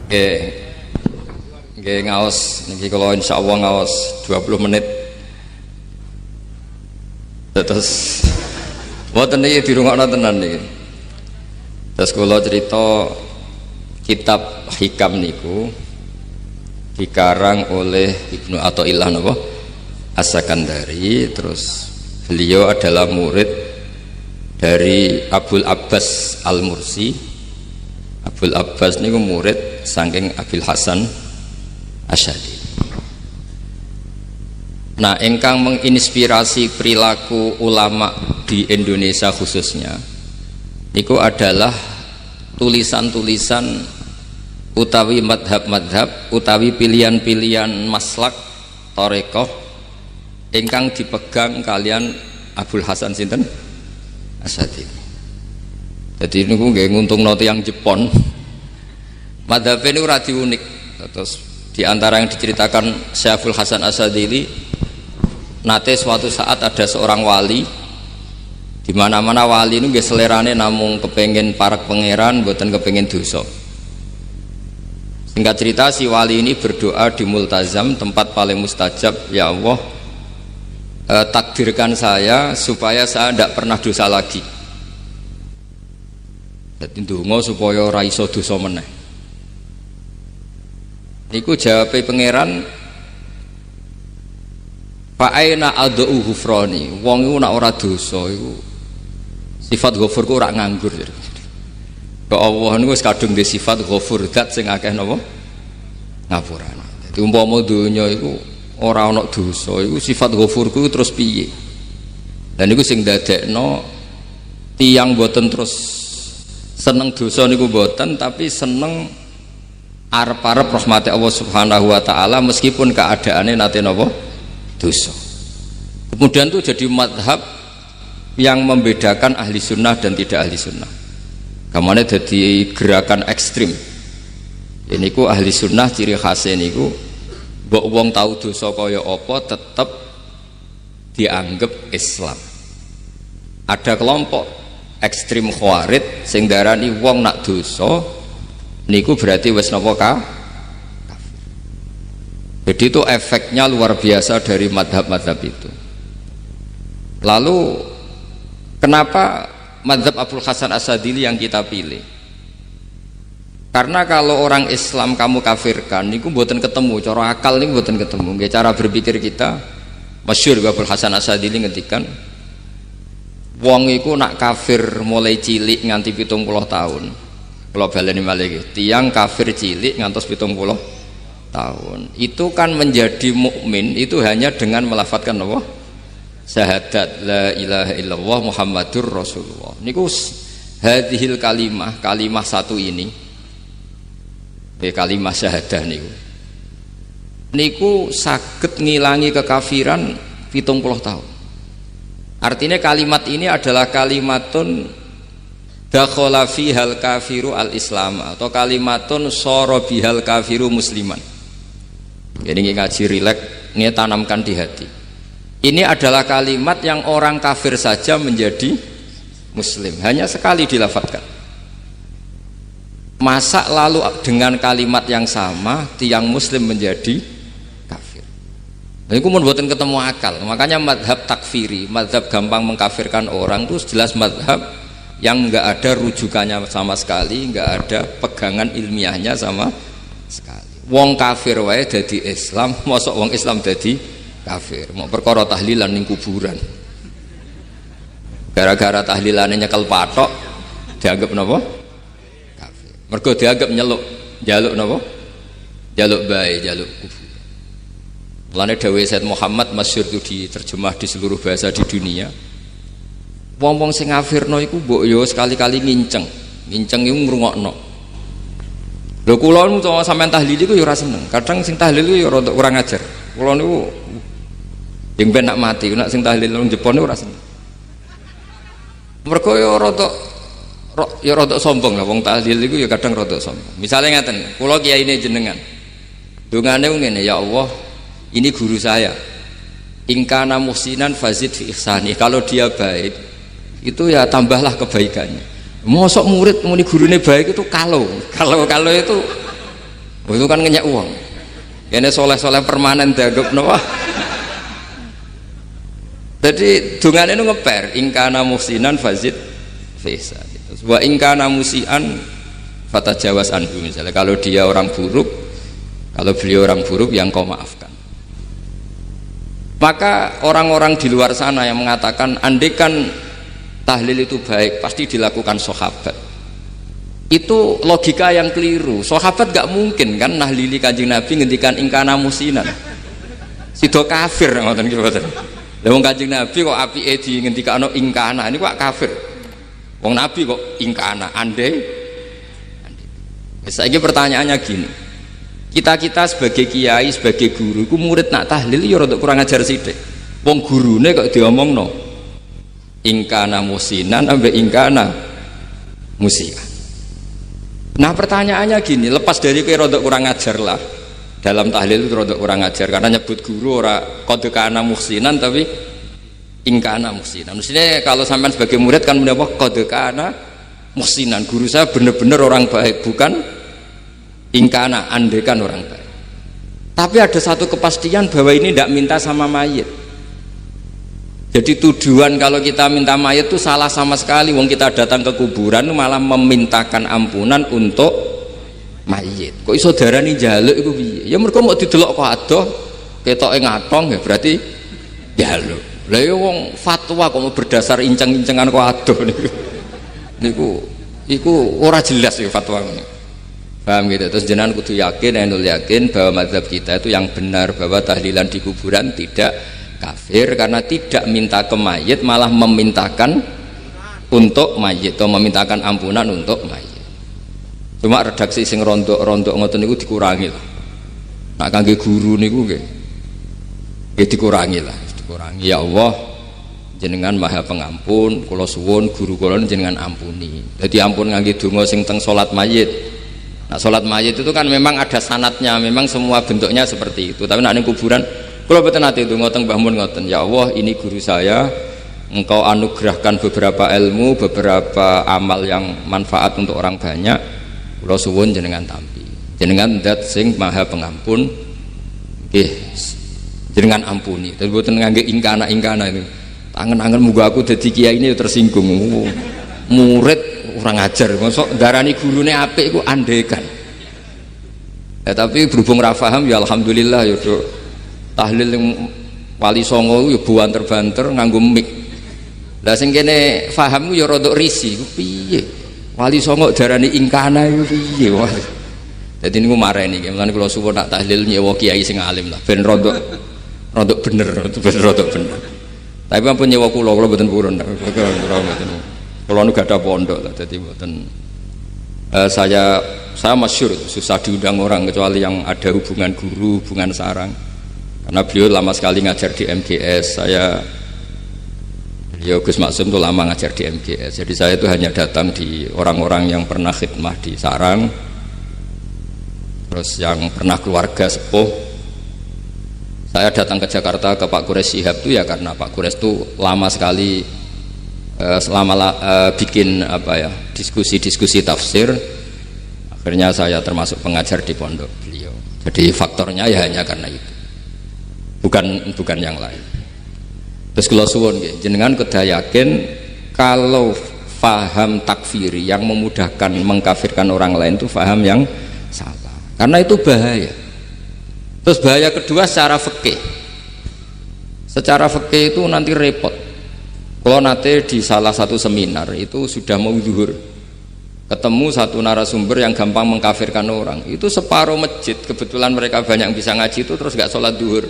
Nggih. Nggih ngaos niki kula insyaallah ngaos 20 menit. Terus mboten niki dirungokno tenan niki. Terus kula cerita kitab Hikam niku dikarang oleh Ibnu Athaillah napa As-Sakandari. Terus beliau adalah murid dari Abul Abbas Al-Mursi. Abul Abbas niku murid saking Abil Hasan Asy'ari. Nah, ingkang menginspirasi perilaku ulama di Indonesia khususnya niku adalah tulisan-tulisan utawi madhab-madhab utawi pilihan-pilihan maslak thariqah ingkang dipegang kalian Abul Hasan sinten Asy'ari. Jadi niku nggih nguntungno tiyang Jepon. Madhab ini ora unik. Terus di antara yang diceritakan Syekh Hasan Asy'ari, nate suatu saat ada seorang wali, di mana-mana wali itu nggih selerane namung kepengin parak pangeran, mboten kepengin dosa. Singkat cerita, si wali ini berdoa di multazam, tempat paling mustajab, ya Allah, takdirkan saya supaya saya tidak pernah dosa lagi. Jadi ndonga supaya ora iso dosa meneh. Niku jawabe pangeran, fa aina ad'u ghufrani. Wong iku nek ora dosa iku sifat ghafur ku ora nganggur. Kok Allah niku wis kadung di sifat ghafur, zat sing akeh napa ngapurane. Dadi umpama donya iku ora ana dosa iku sifat ghafurku terus piye? Dan niku sing dadekno tiyang boten terus seneng dosa niku boten, tapi seneng arep-arep rahmati Allah Subhanahu wa taala meskipun keadaannya nate napa dosa. Kemudian itu jadi madhab yang membedakan ahli sunnah dan tidak ahli sunnah. Kamane jadi gerakan ekstrim. Ini ku ahli sunnah ciri khasnya niku mbok wong tahu dosa kaya apa tetap dianggap Islam. Ada kelompok ekstrim khawarij sing darani wong nak dosa niku berarti wis napa kafir. Jadi itu efeknya luar biasa dari madhab-madhab itu. Lalu kenapa madhab Abul Hasan Asy'ari yang kita pilih? Karena kalau orang Islam kamu kafirkan niku mboten ketemu, cara akal niku mboten ketemu. Nggih cara berpikir kita masyhur Abul Hasan Asy'ari ngendikan wong iku nak kafir mulai cilik nganti 70 tahun. Kalau baleni malih tiyang kafir cilik ngantos 70 tahun itu kan menjadi mukmin itu hanya dengan melafadzkan apa? Syahadat la ilaha illallah Muhammadur Rasulullah. Niku hadhil kalimah satu ini. Kalimah syahadah niku saged ngilangi kekafiran 70 tahun. Artinya kalimat ini adalah kalimatun dakhala fihal kafiru al-islam atau kalimatun sara bihal kafiru musliman. Jadi ngaji rileks ini tanamkan di hati. Ini adalah kalimat yang orang kafir saja menjadi muslim, hanya sekali dilafadzkan. Masa lalu dengan kalimat yang sama tiang muslim menjadi kafir. Ini pun buatan ketemu akal. Makanya madhab takfiri, madhab gampang mengkafirkan orang itu jelas madhab yang enggak ada rujukannya sama sekali, enggak ada pegangan ilmiahnya sama sekali. Wong kafir wae dadi Islam, mosok wong Islam dadi kafir. Mau perkara tahlilan ning kuburan. Gara-gara tahlilane nyekel patok dianggap napa? Kafir. Mergo dianggap njaluk napa? Jaluk bae, jaluk kubur. Mulane dawuh Said Muhammad masyhur itu diterjemah di seluruh bahasa di dunia. Wong-wong sing ngafirno iku mbok yo sekali-kali nginceng iku ngrungokno. Lho kula niku sampean tahlil iku yo ora seneng. Kadang sing tahlil iku yo rada kurang ajar. Kula niku yang ben nak mati, nak sing tahlil nang Jepon niku ora seneng. Mergo yo rada sombong lah wong tahlil iku yo kadang rada sombong. Misale ngaten, kula kiyaine jenengan. Dungane ngene, ya Allah, ini guru saya. Ingkana muhsinan fazid fi ihsani. Kalau dia baik, itu ya tambahlah kebaikannya. Mosok murid muni gurune baik itu kalau itu Itu kan ngenyek uang. Ini soleh-soleh permanen dianggap napa? Jadi dungane itu ngeper ingkana muhsinan fazid fisa. Wa ingkana musian fatajawas anhu, misalnya kalau dia orang buruk, kalau beliau orang buruk yang kau maafkan. Maka orang-orang di luar sana yang mengatakan andekan tahlil itu baik pasti dilakukan sahabat, itu logika yang keliru. Sahabat gak mungkin kan nahlili Kanjeng Nabi ngendikan ingkana musinan. Sido kafir ngoten iki mboten. Lah wong Kanjeng Nabi kok apike di ngendikano ingkana, ini kok kafir. Wong Nabi kok ingkana, andai. Saiki pertanyaannya gini. Kita sebagai kiai, sebagai guru, ku murid nak tahlil ya rada kurang ajar sithik. Wong gurune kok diomongno ingkana musinan ambek ingkana musian. Nah pertanyaannya gini, lepas dari rodok kurang ajar lah, dalam tahlil itu rodok kurang ajar karena nyebut guru ora kode kana muhsinan tapi ingkana muhsinan. Maksudnya kalau sampean sebagai murid kan menapa kode kana muhsinan, guru saya benar-benar orang baik, bukan ingkana andekan orang baik. Tapi ada satu kepastian bahwa ini tidak minta sama mayit. Jadi tujuan kalau kita minta mayat itu salah sama sekali. Wong kita datang ke kuburan malah memintakan ampunan untuk mayit. Kok iso darani njaluk iku piye? Ya mergo mau didelok kok adoh ketoke ngatong ya berarti njaluk. Lah ya wong fatwa kok mau berdasar inceng-incengan kok adoh niku. Iku ora jelas ya fatwa ngene. Paham gitu. Terus jenengan kudu yakin, enul yakin bahwa mazhab kita itu yang benar, bahwa tahlilan di kuburan tidak kafir karena tidak minta ke mayit, malah memintakan untuk mayit atau memintakan ampunan untuk mayit. Cuma redaksi sing rondok-rondok ngoten niku dikurangi lah. Nak kangge guru niku nggih dikurangi lah, dikurangi. Ya Allah, jenengan Maha Pengampun, kula suwun guru kula jenengan ampuni. Jadi ampun ngangge donga sing teng salat mayit. Nah salat mayit itu kan memang ada sanatnya, memang semua bentuknya seperti itu. Tapi nak ning kuburan kalau betul nanti itu ngotong Mbah Mun ngoten, ya Allah ini guru saya, engkau anugerahkan beberapa ilmu, beberapa amal yang manfaat untuk orang banyak. Kula suwun jenengan tampi, jenengan dat sing Maha Pengampun, jenengan ampuni. Tapi betul ngangge ingkana itu, angen-angen muga aku dadi kiai ini tersinggung. Murid orang ajar, masuk darani gurune apik iku andekan. Ya tapi berhubung ra paham ya alhamdulillah ya tahlil yang Wali Songo ya buanter-banter nganggo mik. Lah sing kene paham ya rodok risi ku piye? Wali Songo darani ingkana iku piye wae. Dadi niku mareni nggih, mulane kula suwun nak tahlil nyewa kiai sing alim lah ben rodok bener, ben rodok bener. Tapi ampun nyewa kula mboten purun. Kula nu gak ada pondok lah dadi mboten saya masyhur susah diundang orang kecuali yang ada hubungan guru, hubungan sarang. Karena beliau lama sekali ngajar di MGS, beliau Gus Maksum itu lama ngajar di MGS, jadi saya itu hanya datang di orang-orang yang pernah khidmah di sarang, terus yang pernah keluarga sepuh. Saya datang ke Jakarta ke Pak Quraisy Shihab itu ya karena Pak Quraisy itu lama sekali bikin diskusi tafsir, akhirnya saya termasuk pengajar di pondok beliau. Jadi faktornya ya hanya karena itu. Bukan yang lain. Terus kula suwun nggih, jenengan kedah yakin kalau faham takfiri yang memudahkan mengkafirkan orang lain itu faham yang salah. Karena itu bahaya. Terus bahaya kedua secara fikih. Secara fikih itu nanti repot. Kalau nanti di salah satu seminar itu sudah mau zuhur, ketemu satu narasumber yang gampang mengkafirkan orang, itu separuh masjid kebetulan mereka banyak yang bisa ngaji itu terus gak sholat duhur.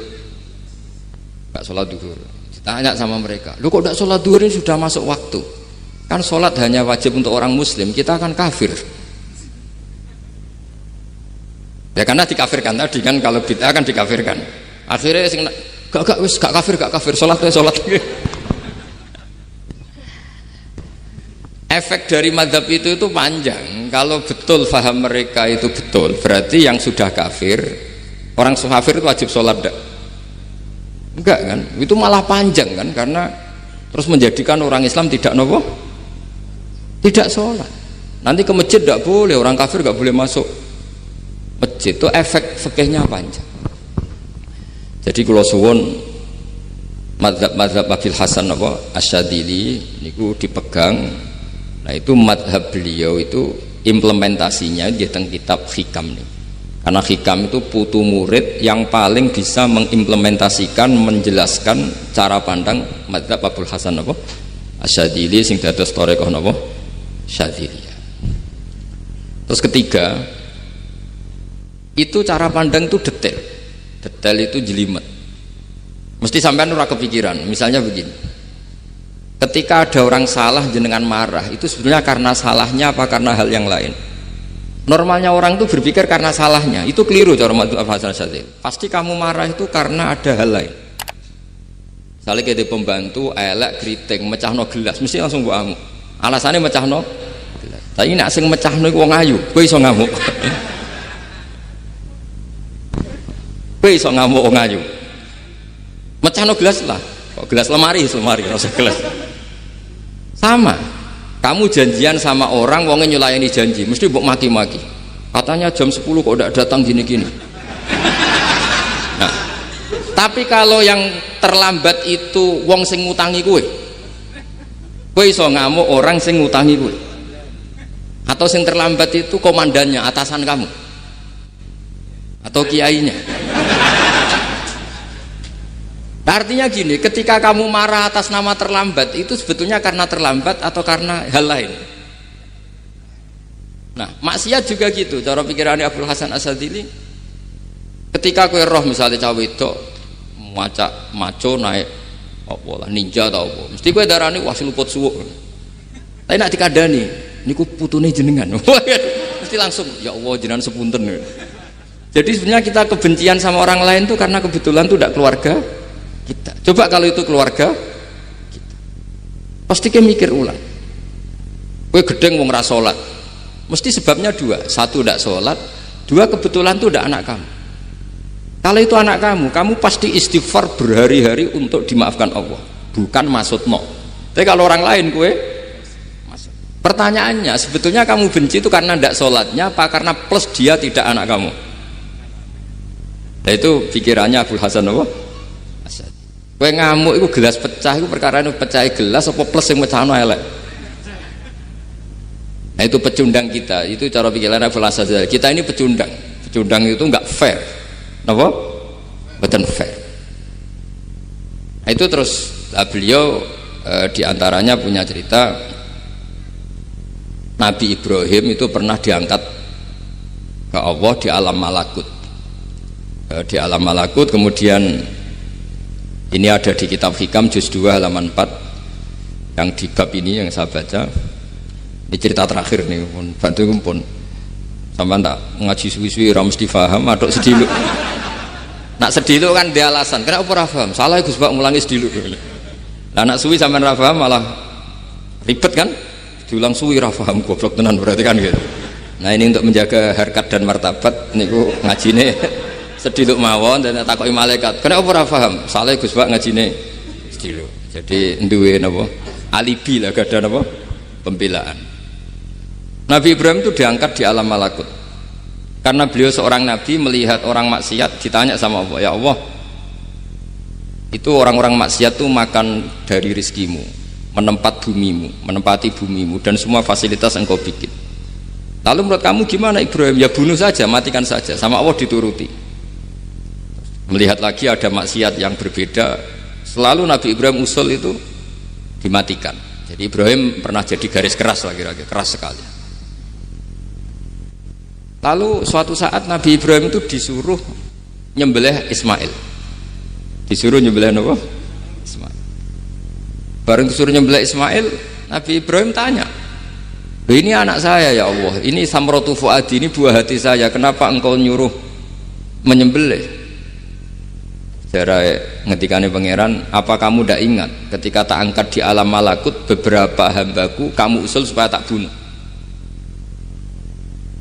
Ditanya sama mereka, lu kok tidak sholat duhur, ini sudah masuk waktu, kan sholat hanya wajib untuk orang muslim, kita akan kafir ya karena dikafirkan tadi kan, kalau bid'ah kan dikafirkan. Akhirnya gak kafir sholat. Efek dari madhab itu panjang. Kalau betul faham mereka itu betul, berarti yang sudah kafir, orang kafir itu wajib sholat enggak kan? Itu malah panjang kan, karena terus menjadikan orang Islam tidak tidak sholat. Nanti ke masjid tidak boleh, orang kafir nggak boleh masuk masjid. masjid itu efek fikihnya panjang. Jadi kalau suwun mazhab Abil Hasan apa Asyadzili niku dipegang. Nah itu mazhab beliau itu implementasinya di teng kitab Hikam nih. Karena Hikam itu putu murid yang paling bisa mengimplementasikan, menjelaskan cara pandang mazhab Abil Hasan apa Asyadzili sing dados thariqah napa Syadziliyah. Terus ketiga, itu cara pandang itu detail. Detail itu jelimet. Mesti sampean ora kepikiran. Misalnya begini. Ketika ada orang salah jenengan marah, itu sebenarnya karena salahnya apa karena hal yang lain? Normalnya orang itu berpikir karena salahnya. Itu keliru cara mazhab Hasan Asyadzili. Pasti kamu marah itu karena ada hal lain. Misalnya kayak pembantu elek kriting mecahno gelas, mesti langsung mbok amuk. Alasannya mecahno gelas. Tapi nek sing mecahno iku wong ayu, kowe iso ngamuk. Kowe iso ngamuk wong ayu. Mecahno gelas lah. Kok gelas lemari rasa gelas. Sama. Kamu janjian sama orang wongnya nyulayani janji, mesti mbok maki-maki. Katanya jam 10 kok udah datang gini-gini. Nah, tapi kalau yang terlambat itu wong sing ngutangi kowe iso ngamuk orang sing ngutangi kowe. Atau sing terlambat itu komandannya, atasan kamu. Atau kiainya. Artinya gini, ketika kamu marah atas nama terlambat itu sebetulnya karena terlambat atau karena hal lain. Nah, maksiat juga gitu. Cara pikirannya Abdul Hasan Asyadzili, ketika kowe roh misalnya cawe itu maco naik apa lah ninja atau apa, mesti kowe darani wah seluput suwuk. Tapi nak dikandani, niku putune jenengan. Mesti langsung ya Allah jenengan sepunten. Jadi sebenarnya kita kebencian sama orang lain itu karena kebetulan itu tidak keluarga kita. Coba kalau itu keluarga kita, pasti kita mikir ulang. Kowe gedeng wong ra salat, mesti sebabnya dua. Satu tidak sholat, dua kebetulan itu tidak anak kamu. Kalau itu anak kamu pasti istighfar berhari-hari untuk dimaafkan Allah, bukan maksud no. Tapi kalau orang lain kowe masuk. Pertanyaannya sebetulnya kamu benci itu karena tidak sholatnya apa karena plus dia tidak anak kamu? Nah itu pikirannya Abdul Hasan apa? Kowe ngamuk itu gelas pecah itu perkara itu pecah gelas apa plus yang pecahno elek. Nah itu pecundang kita, itu cara pikiran Abdul Hasan. Kita ini pecundang itu enggak fair. Apa? Betul fair. Nah itu terus beliau diantaranya punya cerita Nabi Ibrahim itu pernah diangkat ke Allah di alam malakut. Di alam malakut kemudian ini ada di kitab Hikam juz 2 halaman 4 yang di bab ini yang saya baca. Ini cerita terakhir nih pun bantu pun sampean tak ngaji suwi-suwi ra mesti paham aduk sediluk. Nak sediluk kan dia alasan kenapa ora paham salah Gus Bak ngulangi sediluk. Lah nak suwi sampean ra paham malah ribet kan diulang suwi ra paham goblok tenan berarti kan gitu. Nah ini untuk menjaga harkat dan martabat niku ngajine sediluk mawon dan takoki malaikat kenapa ora paham salah Gus Bak ngajine sediluk. Jadi duwe napa alibi lah gada napa pembelaan. Nabi Ibrahim itu diangkat di alam malakut karena beliau seorang nabi melihat orang maksiat ditanya sama Allah, ya Allah itu orang-orang maksiat itu makan dari rizkimu, menempati bumimu dan semua fasilitas engkau bikin. Lalu menurut kamu gimana Ibrahim? Ya bunuh saja, matikan saja. Sama Allah dituruti. Melihat lagi ada maksiat yang berbeda, selalu Nabi Ibrahim usul itu dimatikan. Jadi Ibrahim pernah jadi garis keras lagi keras sekali. Lalu suatu saat Nabi Ibrahim itu disuruh nyembelih Ismail. Disuruh nyembelih apa? Ismail. Bareng disuruh nyembelih Ismail, Nabi Ibrahim tanya, ini anak saya ya Allah, ini samratu fuadi, ini buah hati saya, kenapa engkau nyuruh menyembelih? Cara ngetikane pangeran, apa kamu tidak ingat ketika tak angkat di alam malakut beberapa hambaku kamu usul supaya tak bunuh?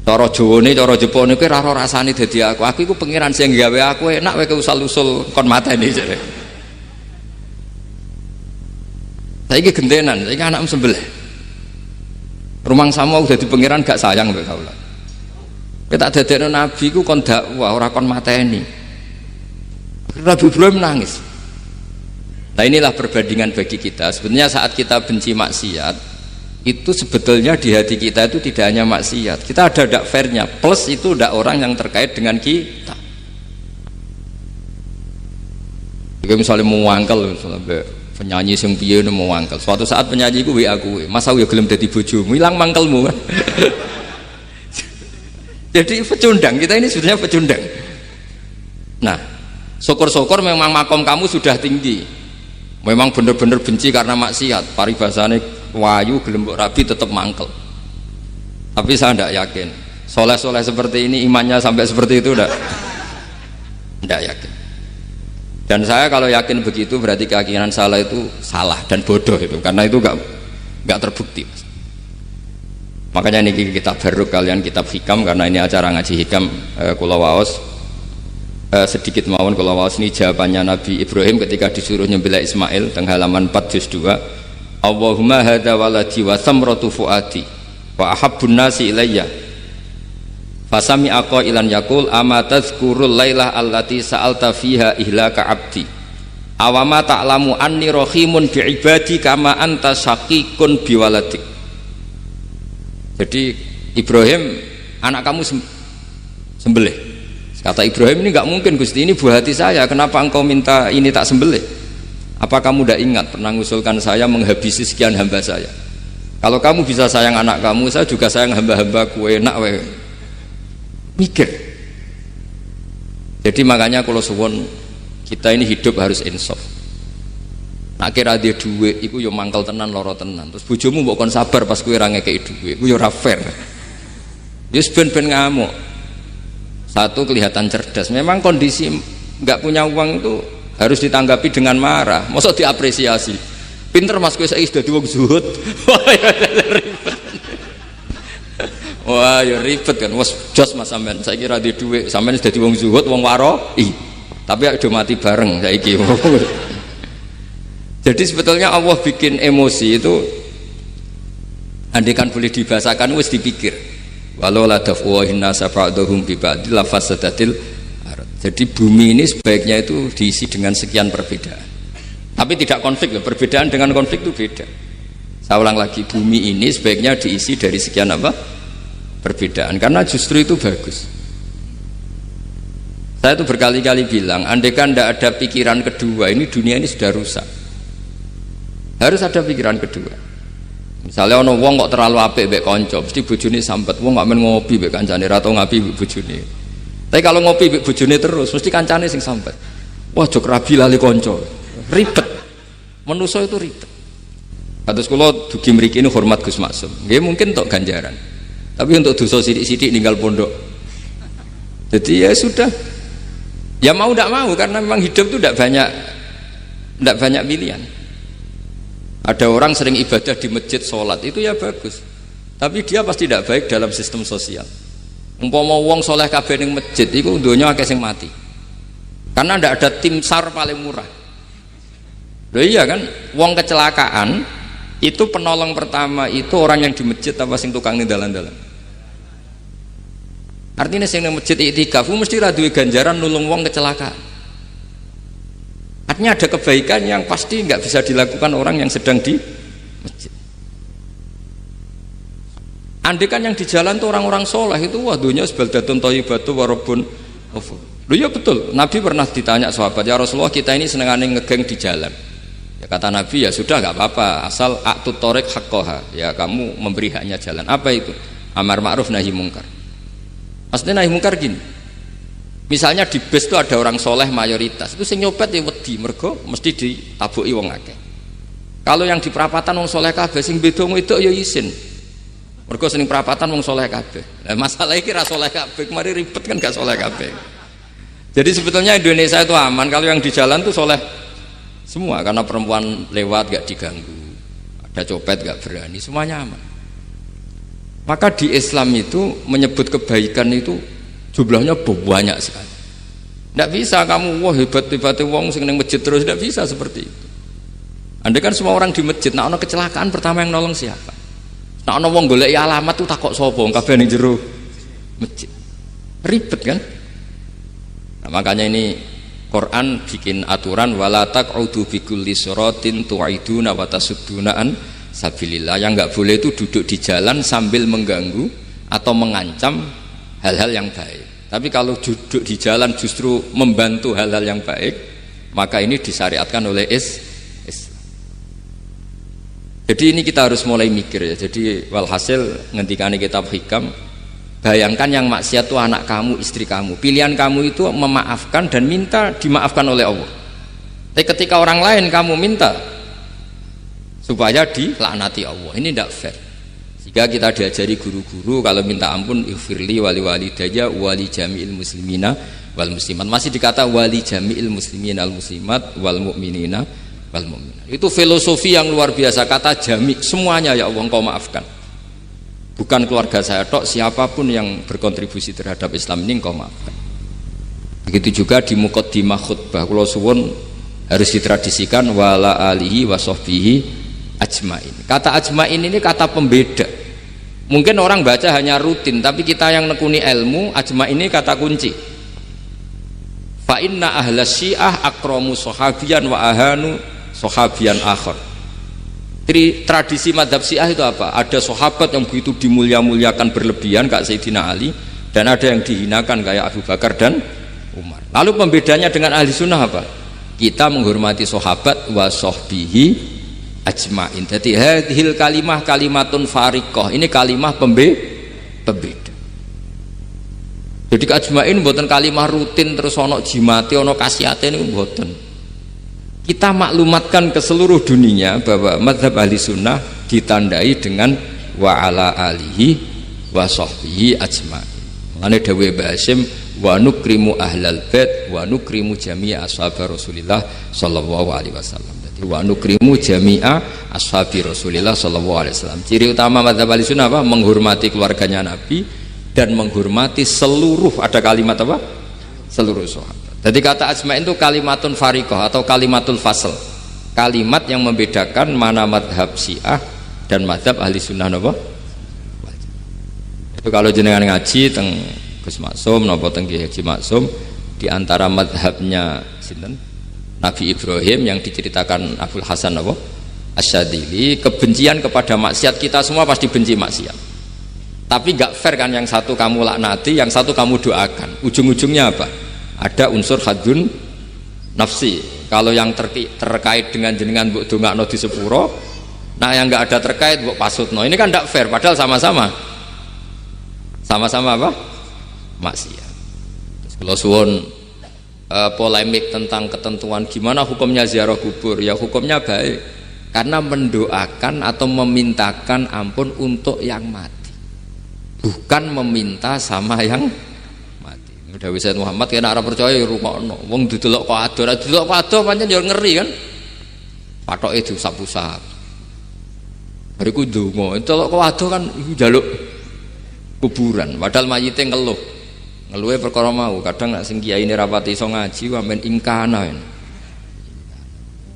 Cara Jawane, cara Jepone kowe ora rasane dadi aku. Aku iku pangeran sing gawe aku enak kowe usul-usul kon mateni jare. Saiki gentenan, saiki anakmu sembelih. Rumang sama udah di pangeran gak sayang mbek kaula. Kita dadekno nabi ku kon dakwah ora kon mateni. Nabi Ibrahim nangis. Nah inilah perbandingan bagi kita. Sebenarnya saat kita benci maksiat, itu sebetulnya di hati kita itu tidak hanya maksiat. Kita ada dak fairnya, plus itu dak orang yang terkait dengan kita. Jika misalnya mau wangkel, misalnya penyanyi sing piye mau wangkel. Suatu saat penyanyi ku WA kuwe, "Mas aku ya gelem dadi bojomu, ilang mangkelmu." Jadi pecundang, kita ini sebenarnya pecundang. Nah, syukur-syukur memang makom kamu sudah tinggi. Memang benar-benar benci karena maksiat. Paribasane wayu gelem mbok rabi tetap mangkel. Tapi saya tidak yakin. Soleh-soleh seperti ini imannya sampai seperti itu tidak yakin. Dan saya kalau yakin begitu berarti keyakinan salah itu salah dan bodoh itu, karena itu nggak terbukti. Makanya ini kitab baru kalian kitab hikam, karena ini acara ngaji hikam kula waos sedikit mawon kula waos ini jawabannya Nabi Ibrahim ketika disuruh nyembelih Ismail teng halaman 4 juz 2. Allahumma hadza waladi wa samratu fuadi wa ahabbun nasi ilayya fasami aqailan yaqul ama tadhkurul lailah allati sa'alta fiha ihlaka abdi awama ta'lamu anni rahimun bi ibadi kama anta syaqiqun bi waladik. Jadi Ibrahim, anak kamu sembelih. Kata Ibrahim, ini nggak mungkin Gusti, ini buah hati saya, kenapa engkau minta ini tak sembelih? Apa kamu tidak ingat pernah mengusulkan saya menghabisi sekian hamba saya? Kalau kamu bisa sayang anak kamu, saya juga sayang hamba-hambaku. Enak we. Mikir. Jadi makanya kalau suwon kita ini hidup harus insaf. Nak kira dia duit, iku yo mangkel tenan, loro tenan. Terus bojomu mbok kon sabar pas kowe ra ngekeki duit, iku yo ora fair. Yo ben-ben ngamuk. Satu kelihatan cerdas. Memang kondisi nggak punya uang itu harus ditanggapi dengan marah. Masa diapresiasi. Pinter Mas kowe saiki sudah wong zuhud. Wah, ya ribet kan. Wes jos Mas sampean. Saiki ra di duit, sampean sudah wong zuhud, wong waroi. Tapi udah mati bareng saiki. Jadi sebetulnya Allah bikin emosi itu andikan boleh dibahasakan wis dipikir. Walau la dafwahin nasa ba'dhum bi ba'd la fasadatil ard. Jadi bumi ini sebaiknya itu diisi dengan sekian perbedaan. Tapi tidak konflik, perbedaan dengan konflik itu beda. Saya ulang lagi, bumi ini sebaiknya diisi dari sekian apa? Perbedaan, karena justru itu bagus. Saya itu berkali-kali bilang, andaikan tidak ada pikiran kedua, ini dunia ini sudah rusak. Harus ada pikiran kedua. Misalnya ono wong kok terlalu apik mbek kanca, mesti bojone sampet. Wong gak men ngopi mbek kancane, ra tau ngapi mbek bojone. Tapi kalau ngopi mbek bojone terus, mesti kancane sing sampet. Wah, jok rabi lali kanca. Ribet. Manusa itu ribet. Kados kula dugi mriki ini hormat Gus Maksum. Nggih mungkin tok ganjaran. Tapi untuk dosa sithik-sithik ninggal pondok. Jadi ya sudah. Ya mau tidak mau, karena memang hidup itu tidak banyak pilihan. Ada orang sering ibadah di masjid, sholat itu ya bagus, tapi dia pasti tidak baik dalam sistem sosial. Umpama wong soleh kabeh ning masjid itu donya akeh sing mati, karena tidak ada tim SAR paling murah. Loh iya kan, wong kecelakaan itu penolong pertama itu orang yang di masjid apa sing tukang ning dalan-dalan. Artinya sing ning masjid iktikaf mesti ra duwe ganjaran nulung wong kecelakaan. Artinya ada kebaikan yang pasti nggak bisa dilakukan orang yang sedang di masjid. Andaikan yang di jalan tuh orang-orang soleh itu wah dunya sebaldatun thayyibatu warabun ghafur. Loh ya betul. Nabi pernah ditanya sahabat, ya Rasulullah kita ini senengane ngegeng di jalan. Ya kata Nabi ya sudah nggak apa-apa asal a'tut thoriq haqqaha. Ya kamu memberi haknya jalan. Apa itu? Amar ma'ruf nahi mungkar. Maksudnya nahi mungkar gini. Misalnya di bus itu ada orang soleh mayoritas, itu sing nyopet ya wedi mergo mesti ditabuki wong akeh. Kalau yang di perapatan wong soleh kabeh sing beda itu ya isin. Mergo sing perapatan wong soleh kabeh. Lah masalah iki ra soleh kabeh, kemari ribet kan gak soleh kabeh. Jadi sebetulnya Indonesia itu aman kalau yang di jalan tuh soleh semua, karena perempuan lewat gak diganggu, ada copet gak berani, semuanya aman. Maka di Islam itu menyebut kebaikan itu jumlahnya banyak sekali. Tidak bisa kamu wah hebat-hebat wong sing ning masjid terus, tidak bisa seperti itu. Andai kan semua orang di masjid, nah ono kecelakaan pertama yang nolong siapa? Nah ono wong golek alamat tuh takok sapa, kabeh ning jero masjid. Ribet kan? Nah, makanya ini Quran bikin aturan wala taq'udu bikulli siratin tu'iduna wa tasudduna an sabilillah. Yang enggak boleh itu duduk di jalan sambil mengganggu atau mengancam hal-hal yang baik. Tapi kalau duduk di jalan justru membantu hal-hal yang baik, maka ini disyariatkan oleh Islam. Jadi ini kita harus mulai mikir ya. Jadi walhasil ngendikane kitab Hikam, bayangkan yang maksiat itu anak kamu, istri kamu. Pilihan kamu itu memaafkan dan minta dimaafkan oleh Allah. Tapi ketika orang lain kamu minta supaya dilaknati Allah, ini tidak fair. Sehingga kita diajari guru-guru kalau minta ampun ighfirli wali walidayya wali jami'il muslimina wal muslimat. Masih dikata wali jami'il muslimina al muslimat wal mu'minina wal mu'minat. Itu filosofi yang luar biasa, kata jami, semuanya ya Allah engkau maafkan. Bukan keluarga saya tok, siapapun yang berkontribusi terhadap Islam ini engkau maafkan. Begitu juga di muqaddimah khutbah kula suwun harus ditradisikan wala alihi wa sahbihi ajmain. Kata ajmain ini kata pembeda. Mungkin orang baca hanya rutin, tapi kita yang nekuni ilmu, ajmain ini kata kunci. Fa inna ahla syiah akramu sahabiyan wa ahanu sahabiyan akhar. Tradisi madhab syiah itu apa? Ada sahabat yang begitu dimulia-muliakan berlebihan kayak Sayyidina Ali, dan ada yang dihinakan kayak Abu Bakar dan Umar. Lalu pembedanya dengan ahli sunnah apa? Kita menghormati sahabat wa sahbihi ajmain. Jadi hadhil kalimah kalimatun fariqah. Ini kalimah pembeda. Jadi ajmain mboten kalimah rutin terus ono jimate ono kasiate niku mboten. Kita maklumatkan ke seluruh dunia bahwa mazhab ahli sunnah ditandai dengan wa ala alihi wa sahbihi ajmain. Mane dawuh Mbah Hasyim wa nukrimu ahlal bait wa nukrimu jami'a ashabi Rasulillah sallallahu alaihi wasallam. Jadi wa nukrimu jami'a ashabi Rasulillah sallallahu alaihi wasallam. Ciri utama mazhab ahli sunnah apa? Menghormati keluarganya Nabi dan menghormati seluruh, ada kalimat apa? Seluruh sahabat. Jadi kata ajma'in itu kalimatun fariqah atau kalimatul fasl. Kalimat yang membedakan mana madhab syiah dan madhab ahli sunnah apa? Itu kalau jenengan ngaji teng Gus Maksum napa teng Ki Haji Maksum, di antara madhabnya sinten? Nabi Ibrahim yang diceritakan Abdul Hasan apa? Asyadili, kebencian kepada maksiat, kita semua pasti benci maksiat. Tapi gak fair kan, yang satu kamu laknati, yang satu kamu doakan. Ujung-ujungnya apa? Ada unsur hadun nafsi. Kalau yang terkait dengan jenengan mbok dongakno di sepuro, nah yang gak ada terkait mbok pasutno. Ini kan gak fair, padahal sama-sama apa? Maksiat. Terus kalau suwun polemik tentang ketentuan gimana hukumnya ziarah kubur, ya hukumnya baik karena mendoakan atau memintakan ampun untuk yang mati, bukan meminta sama yang mati. Dawuh Sayyid Muhammad kena ora percaya rungokno. Wong didelok kok ado, ora didelok kok ado pancen ya ngeri kan. Patoke diusap-usap. Bariku ndonga, delok kok ado kan iku njaluk kuburan, padahal mayite ngeluh. Ngeluhe perkara mau, kadang nek sing kiyaine rapati iso ngaji wamen ingkana.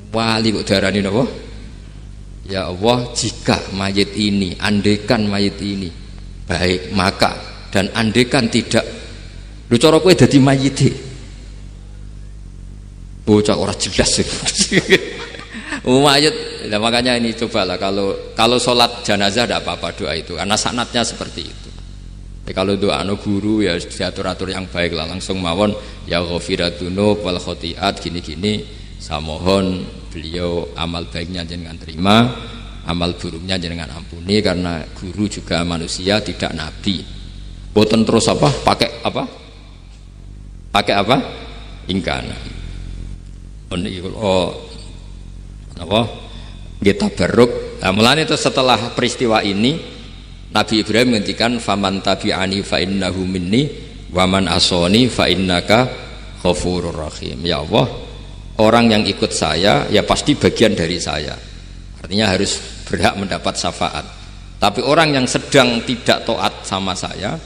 Wali kok diarani napa? Ya Allah, jika mayit ini, andekan mayit ini baik, maka dan andekan tidak, lu cara kowe dadi mayite. Bocah ora jelas sih. Mayit, nah makanya ini cobalah kalau sholat jenazah tidak apa-apa doa itu, karena sanatnya seperti itu. Kalau doa guru ya diatur-atur yang baik lah, langsung mawon ya ghafiratunu wal khotiat gini-gini, saya mohon beliau amal baiknya jangan terima, amal buruknya jangan ampuni, karena guru juga manusia tidak nabi. Boten terus apa pakai apa ingkana apa kita beruk. Nah, mulane itu setelah peristiwa ini Nabi Ibrahim menghentikan faman tabi'ani fa innahu minni wa man asoni fa innaka ghafurur rahim. Ya Allah, orang yang ikut saya ya pasti bagian dari saya, artinya harus berhak mendapat syafaat. Tapi orang yang sedang tidak taat sama saya,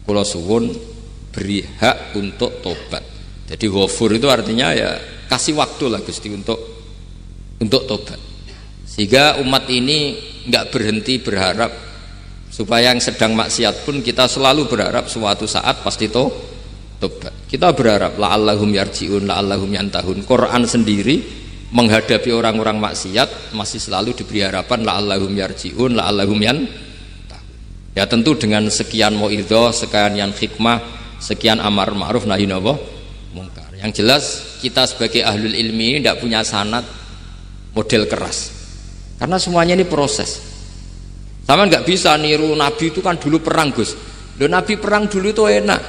kula suwun beri hak untuk tobat. Jadi ghafur itu artinya ya kasih waktu lah Gusti untuk tobat, sehingga umat ini nggak berhenti berharap supaya yang sedang maksiat pun kita selalu berharap suatu saat pasti tobat. Kita berharap la'allahum yarji'un, la'allahum yantahun. Quran sendiri menghadapi orang-orang maksiat masih selalu diberi harapan la'allahum yarji'un, la'allahum yantahun. Ya tentu dengan sekian mauidhah, sekian hikmah, sekian amar ma'ruf nahi mungkar. Yang jelas kita sebagai ahlul ilmi ini tidak punya sanad model keras, karena semuanya ini proses. Sama nggak bisa niru Nabi itu kan dulu perang Gus. Loh, Nabi perang dulu itu enak.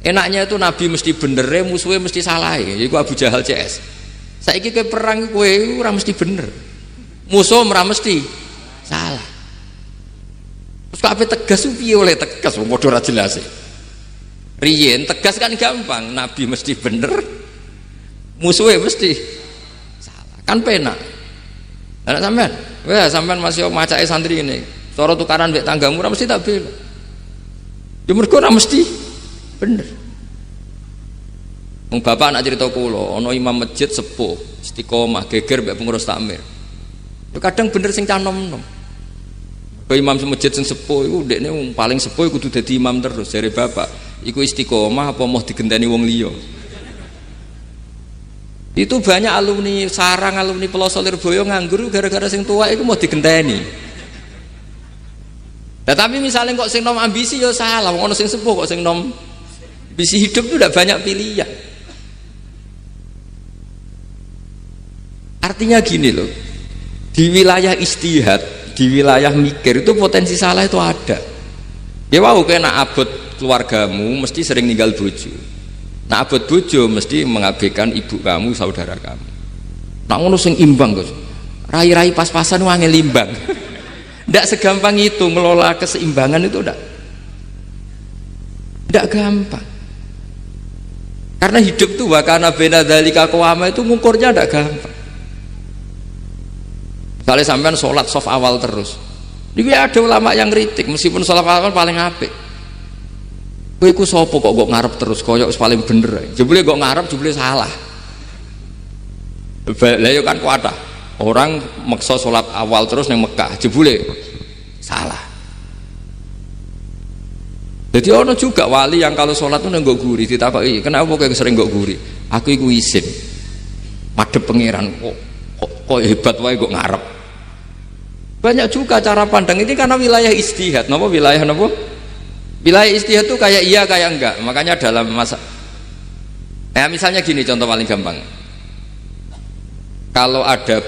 Enaknya itu Nabi mesti bener, musuhnya mesti salah. Itu Abu Jahal CS. Saiki kowe perang kowe ora mesti bener. Musuh ora mesti salah. Terus kabeh tegas piye oleh tegas wong padha ora jelas. Riyen tegas kan gampang, Nabi mesti bener, musuhnya mesti salah. Kan penak. Anak sampean, wah sampean masih macake santri ini. Cara tukaran mbek tanggamu ora mesti tak bela. Ya mergo ora mesti bener. Wong bapak anak cerita kula, ana imam masjid sepuh, istiqomah geger mbek pengurus takmir. Ya kadang bener sing cah nom-nom. Kaya imam masjid sing sepuh iku ndekne paling sepuh kudu dadi imam terus jare bapak. Iku istiqomah apa mau digenteni wong liya. Itu banyak alumni sarang, alumni Pelosok Lirboyo nganggur gara-gara sing tua itu mau digenteni. Nah, tapi misalnya kok sing nom ambisi ya salah, wong ono sing sepuh kok sing nom ambisi hidup itu udah banyak pilihan. Artinya gini loh, di wilayah istihad, di wilayah mikir itu potensi salah itu ada. Ya wow, kena abot keluargamu mesti sering ninggal bojo. Nah abot bojo mesti mengabaikan ibu kamu, saudara kamu. Nah ngono sing imbang Gus. Rai-rai pas-pasan wangel imbang. Ndak segampang itu ngelola keseimbangan itu ndak gampang. Karena hidup tuh wakana bena dzalika qawama itu ngukurnya ndak gampang. Misalnya sampean sholat soft awal terus. Ini ada ulama yang kritik meskipun sholat awal paling apik. Kowe iku sapa kok ngarep terus koyok paling bener. Jebule kok ngarep jebule salah. Lah yo kan kuatah. Orang maksa sholat awal terus nang Mekah, jebule salah. Jadi ono juga wali yang kalau sholat tuh nang nggo guri ditakoki, "Kenapa kowe sering nggo guri?" "Aku iku isin. Madhep pangeran kok hebat wae kok ngarep." Banyak juga cara pandang ini karena wilayah istihad. Napa wilayah napa? Wilayah istihad itu kayak iya kayak enggak. Makanya dalam masa misalnya gini contoh paling gampang. Kalau ada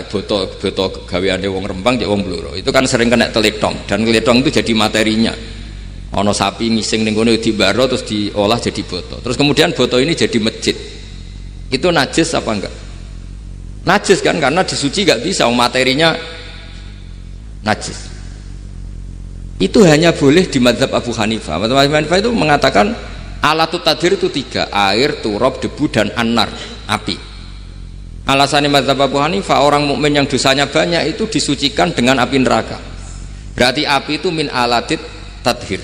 boto gaweane wong Rembang cek wong Blora, itu kan sering kena teletong dan teletong itu jadi materinya. Ono sapi ngising ning kono dibaro terus diolah jadi boto. Terus kemudian boto ini jadi masjid. Itu najis apa enggak? Najis kan karena disuci enggak bisa materinya najis. Itu hanya boleh di mazhab Abu Hanifah. Abu Hanifah itu mengatakan alatut tadhir itu 3, air, turab, debu dan anar, api. Alasannya mazhab Abu Hanifah, orang mukmin yang dosanya banyak itu disucikan dengan api neraka. Berarti api itu min alatit tadhir.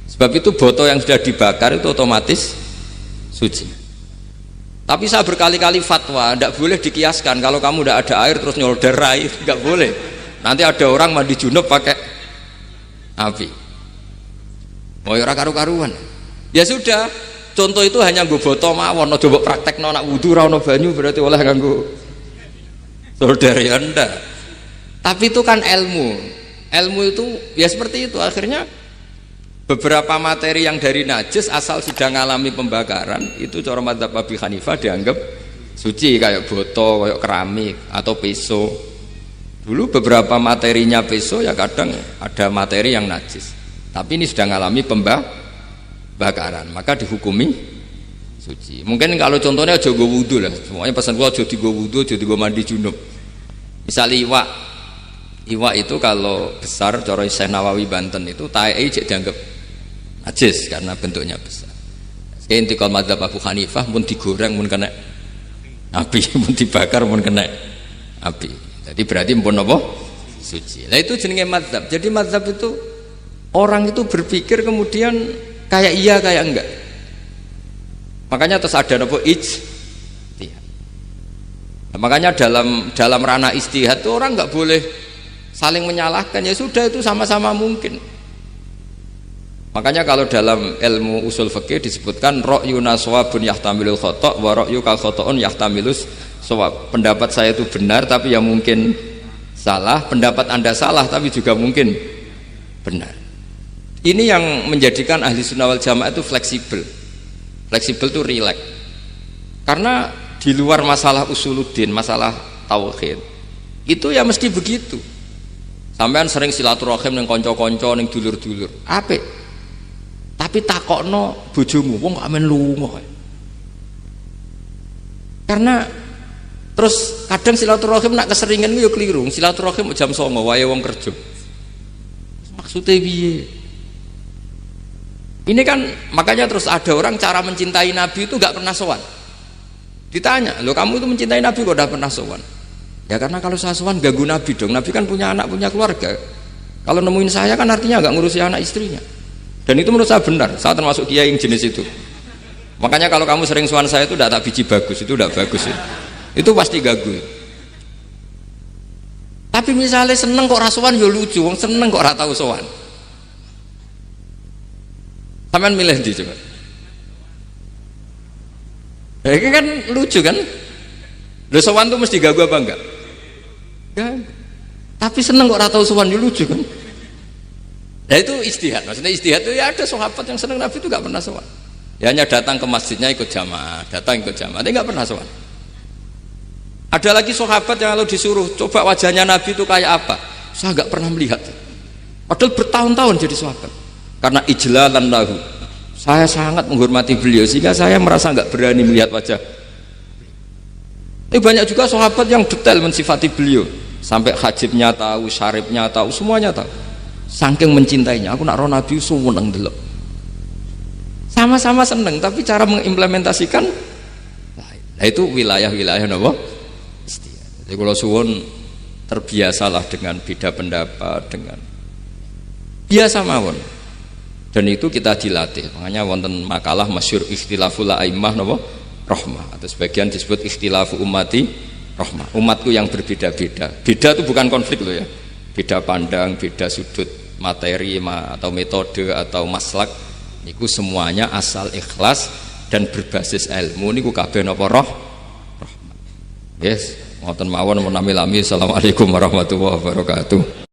Sebab itu boto yang sudah dibakar itu otomatis suci. Tapi saya berkali-kali fatwa, tidak boleh dikiaskan kalau kamu tidak ada air terus nyolder air, nggak boleh. Nanti ada orang mandi junub pakai api, mau ora karu-karuan. Ya sudah, contoh itu hanya nggo boto mawon, aja mbok praktekno nak wudu ora ono banyu berarti oleh nganggo solder ya ndak. Tapi itu kan ilmu itu ya seperti itu. Akhirnya beberapa materi yang dari najis asal sudah mengalami pembakaran itu cara madzhab Abu Hanifah dianggap suci, kayak boto, kayak keramik atau peso. Dulu beberapa materinya peso ya kadang ada materi yang najis, tapi ini sudah mengalami pembakaran maka dihukumi suci. Mungkin kalau contohnya aja go wudu lah, semuanya pesan gua aja digo wudu, aja digo mandi junub. Misalnya iwak itu kalau besar cara Syekh Nawawi Banten itu tae cek dianggap najis karena bentuknya besar. Sekian intikal madzhab Abu Hanifah pun digoreng pun kena api, pun dibakar pun kena api. Jadi berarti pun apa? Suci. Nah itu jenenge madzhab. Jadi madzhab itu orang itu berpikir kemudian kayak iya kayak enggak. Makanya terus ada apa? Ijtihad. Nah, makanya dalam ranah istihad itu orang nggak boleh saling menyalahkan, ya sudah itu sama-sama mungkin. Makanya kalau dalam ilmu usul fikih disebutkan ra'yuna shawabun yahtamilul khata' wa ra'yuka khata'un yahtamilus shawab. Pendapat saya itu benar tapi ya mungkin salah, pendapat Anda salah tapi juga mungkin benar. Ini yang menjadikan ahli sunnah wal jamaah itu fleksibel. Fleksibel itu rileks. Karena di luar masalah usuluddin, masalah tauhid, itu ya mesti begitu. Sampean sering silaturahim ning kanca-kanca ning dulur-dulur. Apik. Tapi takokno bojomu, wong kok amen lunga. Karena terus kadang silaturahim nak keseringan yo keliru. Silaturahim jam 09.00 wae wong kerja. Maksudnya piye? Ini kan makanya terus ada orang cara mencintai Nabi itu gak pernah sowan. Ditanya, "Loh kamu itu mencintai Nabi kok udah pernah sowan?" Ya karena kalau saya sowan ganggu Nabi dong. Nabi kan punya anak, punya keluarga. Kalau nemuin saya kan artinya gak ngurusi anak istrinya. Dan itu menurut saya benar, saya termasuk kiai yang jenis itu. Makanya kalau kamu sering sowan saya itu tidak tak biji bagus, itu tidak bagus ya. Itu pasti gagu. Tapi misalnya seneng kok rasuan ya lucu, wong seneng kok ora tau sowan. Sampean milih ndi coba? Ini kan lucu kan? Lho sowan tuh mesti gagu apa enggak? Gagu. Tapi seneng kok ora tau sowan ya lucu kan? Ya itu istihad, maksudnya istihad itu ya ada sahabat yang senang Nabi itu gak pernah sowan. Ya hanya datang ke masjidnya ikut jamaah, datang ikut jamaah, tapi gak pernah sowan. Ada lagi sahabat yang kalau disuruh coba wajahnya Nabi itu kayak apa, saya gak pernah melihat. Padahal bertahun-tahun jadi sahabat. Karena ijlalan lahu, saya sangat menghormati beliau sehingga saya merasa gak berani melihat wajah. Ini banyak juga sahabat yang detail mensifati beliau, sampai hajibnya tahu, syaribnya tahu, semuanya tahu. Saking mencintainya, aku nak roh Nabi seneng delok. Sama-sama seneng, tapi cara mengimplementasikan, nah itu wilayah-wilayah napa? Istihad. Jadi kalau suwun terbiasalah dengan beda pendapat, dengan biasa mawon. Dan itu kita dilatih. Makanya wonten makalah masyhur ikhtilaful a'immah napa? Rahmah. Atau sebagian disebut ikhtilafu ummati rahmah. Umatku yang berbeda-beda. Beda itu bukan konflik loh ya. Beda pandang, beda sudut materi atau metode atau maslak niku semuanya asal ikhlas dan berbasis ilmu niku kabeh napa rahmah. Yes, ngoten mawon menami lami. Assalamualaikum warahmatullahi wabarakatuh.